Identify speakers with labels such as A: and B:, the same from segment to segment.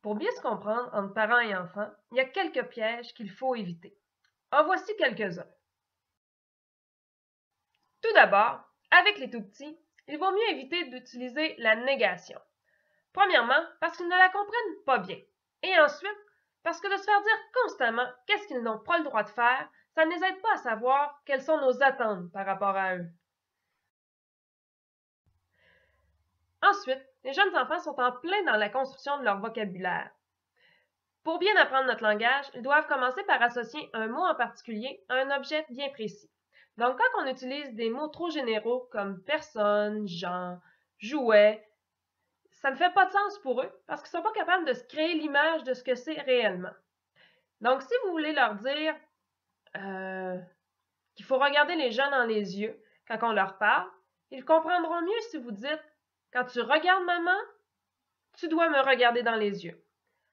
A: Pour bien se comprendre entre parents et enfants, il y a quelques pièges qu'il faut éviter. En voici quelques-uns. Tout d'abord, avec les tout-petits, il vaut mieux éviter d'utiliser la négation. Premièrement, parce qu'ils ne la comprennent pas bien. Et ensuite, parce que de se faire dire constamment qu'est-ce qu'ils n'ont pas le droit de faire, ça ne les aide pas à savoir quelles sont nos attentes par rapport à eux. Ensuite, les jeunes enfants sont en plein dans la construction de leur vocabulaire. Pour bien apprendre notre langage, ils doivent commencer par associer un mot en particulier à un objet bien précis. Donc, quand on utilise des mots trop généraux comme personne, gens, jouet, ça ne fait pas de sens pour eux parce qu'ils ne sont pas capables de se créer l'image de ce que c'est réellement. Donc, si vous voulez leur dire qu'il faut regarder les gens dans les yeux quand on leur parle, ils comprendront mieux si vous dites « Quand tu regardes maman, tu dois me regarder dans les yeux ».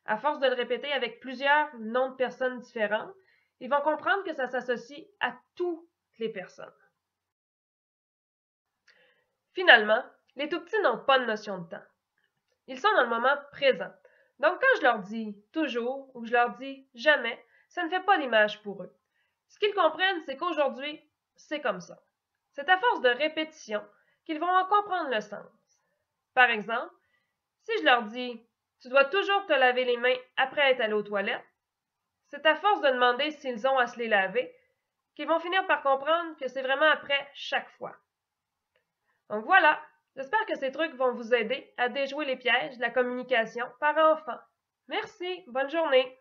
A: À force de le répéter avec plusieurs noms de personnes différentes, ils vont comprendre que ça s'associe à toutes les personnes. Finalement, les tout-petits n'ont pas de notion de temps. Ils sont dans le moment présent. Donc, quand je leur dis « toujours » ou je leur dis « jamais », ça ne fait pas l'image pour eux. Ce qu'ils comprennent, c'est qu'aujourd'hui, c'est comme ça. C'est à force de répétition qu'ils vont en comprendre le sens. Par exemple, si je leur dis « Tu dois toujours te laver les mains après être allé aux toilettes », c'est à force de demander s'ils ont à se les laver qu'ils vont finir par comprendre que c'est vraiment après chaque fois. Donc voilà, j'espère que ces trucs vont vous aider à déjouer les pièges de la communication par enfant. Merci, bonne journée!